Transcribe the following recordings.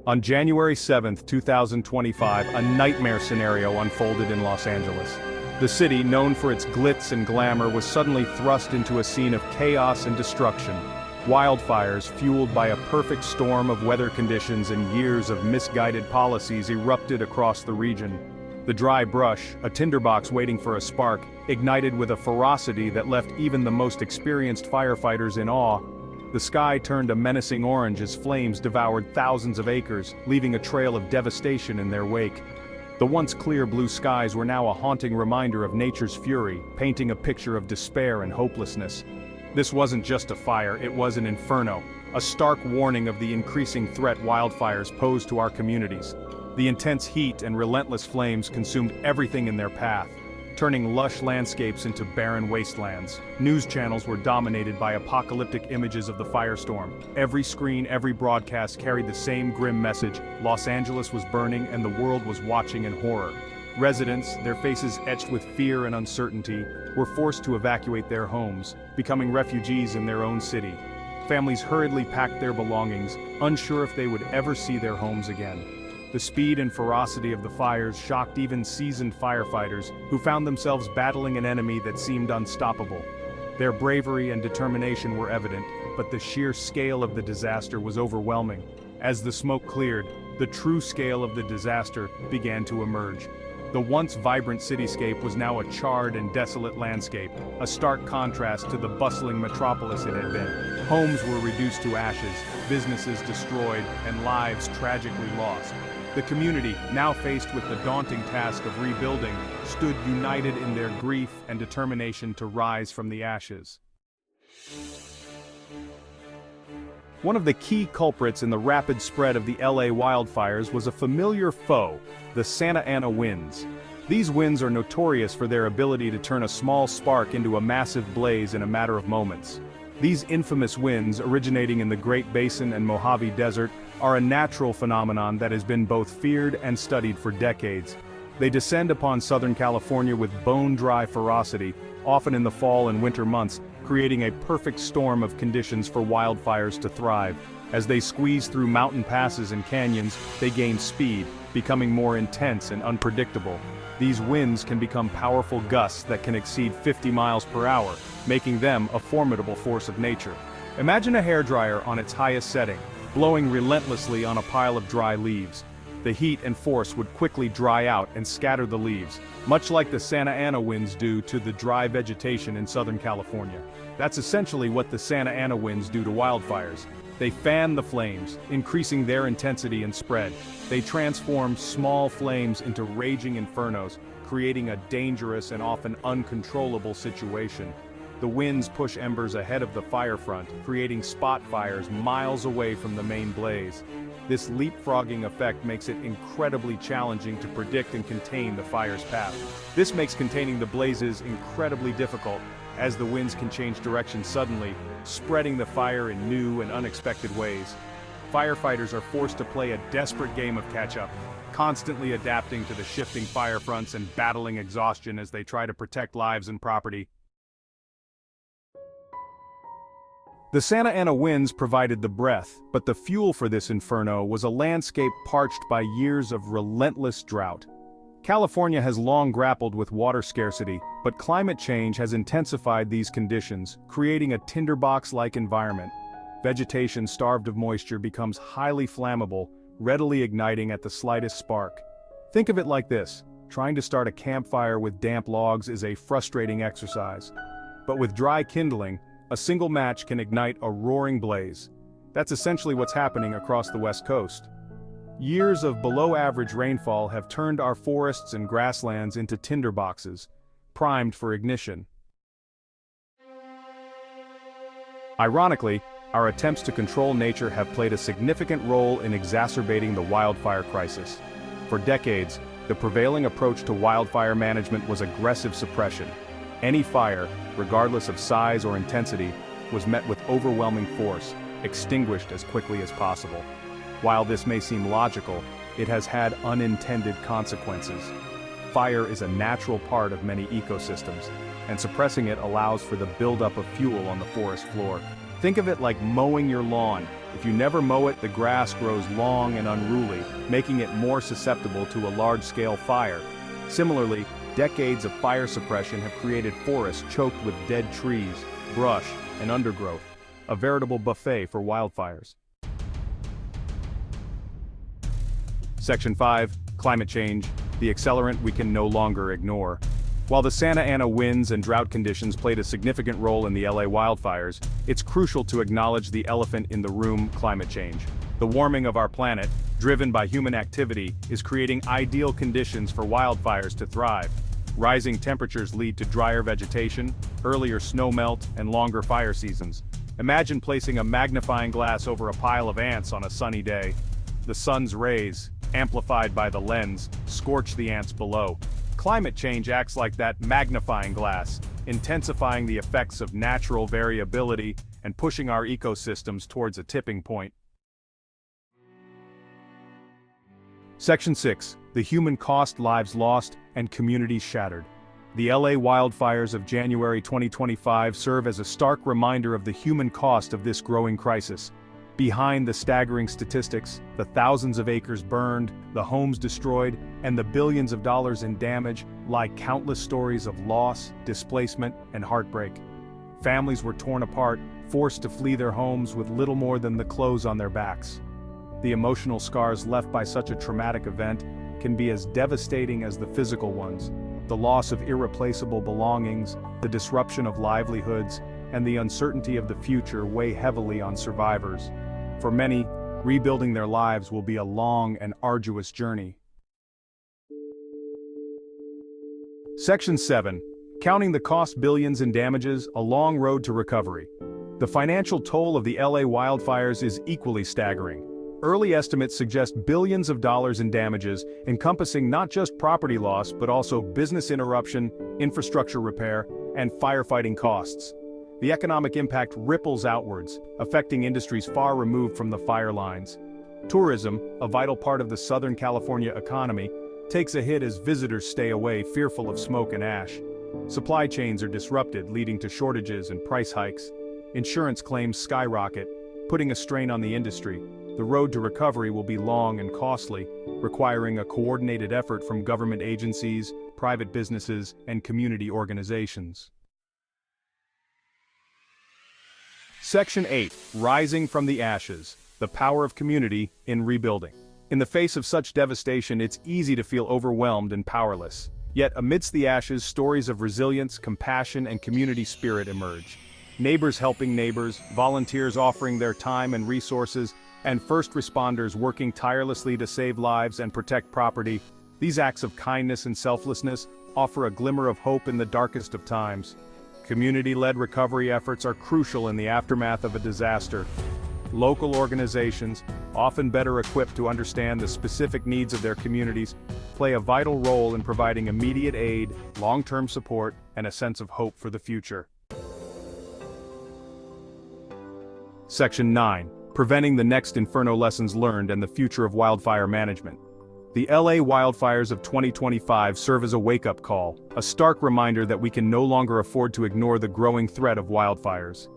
On January 7, 2025, a nightmare scenario unfolded in Los Angeles. The city, known for its glitz and glamour, was suddenly thrust into a scene of chaos and destruction. Wildfires, fueled by a perfect storm of weather conditions and years of misguided policies, erupted across the region. The dry brush, a tinderbox waiting for a spark, ignited with a ferocity that left even the most experienced firefighters in awe. The sky turned a menacing orange as flames devoured thousands of acres, leaving a trail of devastation in their wake. The once clear blue skies were now a haunting reminder of nature's fury, painting a picture of despair and hopelessness. This wasn't just a fire, it was an inferno, a stark warning of the increasing threat wildfires pose to our communities. The intense heat and relentless flames consumed everything in their path, turning lush landscapes into barren wastelands. News channels were dominated by apocalyptic images of the firestorm. Every screen, every broadcast carried the same grim message: Los Angeles was burning and the world was watching in horror. Residents, their faces etched with fear and uncertainty, were forced to evacuate their homes, becoming refugees in their own city. Families hurriedly packed their belongings, unsure if they would ever see their homes again. The speed and ferocity of the fires shocked even seasoned firefighters, who found themselves battling an enemy that seemed unstoppable. Their bravery and determination were evident, but the sheer scale of the disaster was overwhelming. As the smoke cleared, the true scale of the disaster began to emerge. The once vibrant cityscape was now a charred and desolate landscape, a stark contrast to the bustling metropolis it had been. Homes were reduced to ashes, businesses destroyed, and lives tragically lost. The community, now faced with the daunting task of rebuilding, stood united in their grief and determination to rise from the ashes. One of the key culprits in the rapid spread of the LA wildfires was a familiar foe, the Santa Ana winds. These winds are notorious for their ability to turn a small spark into a massive blaze in a matter of moments. These infamous winds, originating in the Great Basin and Mojave Desert, are a natural phenomenon that has been both feared and studied for decades. They descend upon Southern California with bone-dry ferocity, often in the fall and winter months, creating a perfect storm of conditions for wildfires to thrive. As they squeeze through mountain passes and canyons, they gain speed, becoming more intense and unpredictable. These winds can become powerful gusts that can exceed 50 miles per hour, making them a formidable force of nature. Imagine a hairdryer on its highest setting, blowing relentlessly on a pile of dry leaves. The heat and force would quickly dry out and scatter the leaves, much like the Santa Ana winds do to the dry vegetation in Southern California. That's essentially what the Santa Ana winds do to wildfires. They fan the flames, increasing their intensity and spread. They transform small flames into raging infernos, creating a dangerous and often uncontrollable situation. The winds push embers ahead of the fire front, creating spot fires miles away from the main blaze. This leapfrogging effect makes it incredibly challenging to predict and contain the fire's path. This makes containing the blazes incredibly difficult, as the winds can change direction suddenly, spreading the fire in new and unexpected ways. Firefighters are forced to play a desperate game of catch-up, constantly adapting to the shifting fire fronts and battling exhaustion as they try to protect lives and property. The Santa Ana winds provided the breath, but the fuel for this inferno was a landscape parched by years of relentless drought. California has long grappled with water scarcity, but climate change has intensified these conditions, creating a tinderbox-like environment. Vegetation starved of moisture becomes highly flammable, readily igniting at the slightest spark. Think of it like this: trying to start a campfire with damp logs is a frustrating exercise. But with dry kindling, a single match can ignite a roaring blaze. That's essentially what's happening across the West Coast. Years of below-average rainfall have turned our forests and grasslands into tinderboxes, primed for ignition. Ironically, our attempts to control nature have played a significant role in exacerbating the wildfire crisis. For decades, the prevailing approach to wildfire management was aggressive suppression. Any fire, regardless of size or intensity, was met with overwhelming force, extinguished as quickly as possible. While this may seem logical, it has had unintended consequences. Fire is a natural part of many ecosystems, and suppressing it allows for the buildup of fuel on the forest floor. Think of it like mowing your lawn. If you never mow it, the grass grows long and unruly, making it more susceptible to a large-scale fire. Similarly, decades of fire suppression have created forests choked with dead trees, brush, and undergrowth, a veritable buffet for wildfires. Section 5, Climate Change, the accelerant we can no longer ignore. While the Santa Ana winds and drought conditions played a significant role in the LA wildfires, it's crucial to acknowledge the elephant in the room: climate change. The warming of our planet, driven by human activity, is creating ideal conditions for wildfires to thrive. Rising temperatures lead to drier vegetation, earlier snowmelt, and longer fire seasons. Imagine placing a magnifying glass over a pile of ants on a sunny day. The sun's rays, amplified by the lens, scorch the ants below. Climate change acts like that magnifying glass, intensifying the effects of natural variability and pushing our ecosystems towards a tipping point. Section 6, the human cost: lives lost and communities shattered. The LA wildfires of January 2025 serve as a stark reminder of the human cost of this growing crisis. Behind the staggering statistics, the thousands of acres burned, the homes destroyed, and the billions of dollars in damage, lie countless stories of loss, displacement, and heartbreak. Families were torn apart, forced to flee their homes with little more than the clothes on their backs. The emotional scars left by such a traumatic event can be as devastating as the physical ones. The loss of irreplaceable belongings, the disruption of livelihoods, and the uncertainty of the future weigh heavily on survivors. For many, rebuilding their lives will be a long and arduous journey. Section 7. Counting the cost: billions in damages, a long road to recovery. The financial toll of the LA wildfires is equally staggering. Early estimates suggest billions of dollars in damages, encompassing not just property loss but also business interruption, infrastructure repair, and firefighting costs. The economic impact ripples outwards, affecting industries far removed from the fire lines. Tourism, a vital part of the Southern California economy, takes a hit as visitors stay away, fearful of smoke and ash. Supply chains are disrupted, leading to shortages and price hikes. Insurance claims skyrocket, putting a strain on the industry. The road to recovery will be long and costly, requiring a coordinated effort from government agencies, private businesses, and community organizations. Section 8. Rising from the ashes: the power of community in rebuilding. In the face of such devastation, it's easy to feel overwhelmed and powerless. Yet amidst the ashes, stories of resilience, compassion, and community spirit emerge. Neighbors helping neighbors, volunteers offering their time and resources, and first responders working tirelessly to save lives and protect property. These acts of kindness and selflessness offer a glimmer of hope in the darkest of times. Community-led recovery efforts are crucial in the aftermath of a disaster. Local organizations, often better equipped to understand the specific needs of their communities, play a vital role in providing immediate aid, long-term support, and a sense of hope for the future. Section 9. Preventing the next inferno: lessons learned and the future of wildfire management. The LA wildfires of 2025 serve as a wake-up call, a stark reminder that we can no longer afford to ignore the growing threat of wildfires.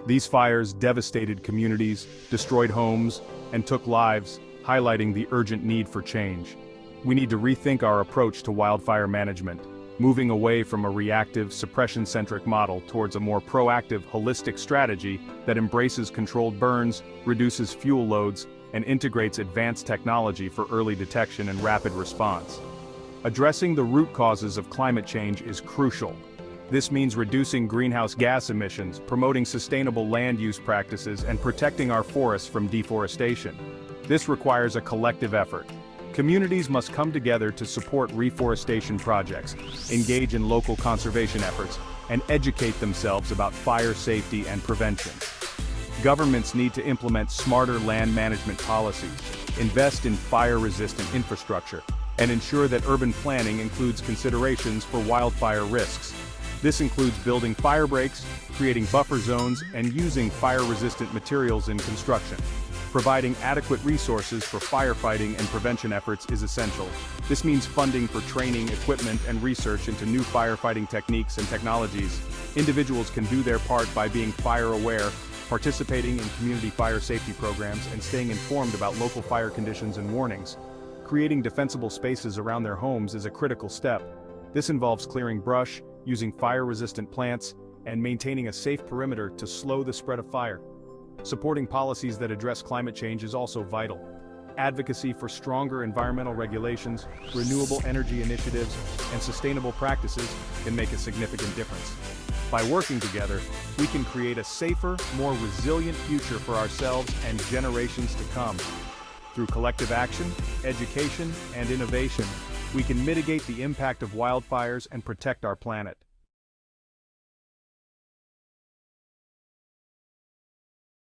These fires devastated communities, destroyed homes, and took lives, highlighting the urgent need for change. We need to rethink our approach to wildfire management, moving away from a reactive, suppression-centric model towards a more proactive, holistic strategy that embraces controlled burns, reduces fuel loads, and integrates advanced technology for early detection and rapid response. Addressing the root causes of climate change is crucial. This means reducing greenhouse gas emissions, promoting sustainable land use practices, and protecting our forests from deforestation. This requires a collective effort. Communities must come together to support reforestation projects, engage in local conservation efforts, and educate themselves about fire safety and prevention. Governments need to implement smarter land management policies, invest in fire-resistant infrastructure, and ensure that urban planning includes considerations for wildfire risks. This includes building fire breaks, creating buffer zones, and using fire-resistant materials in construction. Providing adequate resources for firefighting and prevention efforts is essential. This means funding for training, equipment, and research into new firefighting techniques and technologies. Individuals can do their part by being fire-aware, Participating in community fire safety programs and staying informed about local fire conditions and warnings. Creating defensible spaces around their homes is a critical step. This involves clearing brush, using fire-resistant plants, and maintaining a safe perimeter to slow the spread of fire. Supporting policies that address climate change is also vital. Advocacy for stronger environmental regulations, renewable energy initiatives, and sustainable practices can make a significant difference. By working together, we can create a safer, more resilient future for ourselves and generations to come. Through collective action, education, and innovation, we can mitigate the impact of wildfires and protect our planet.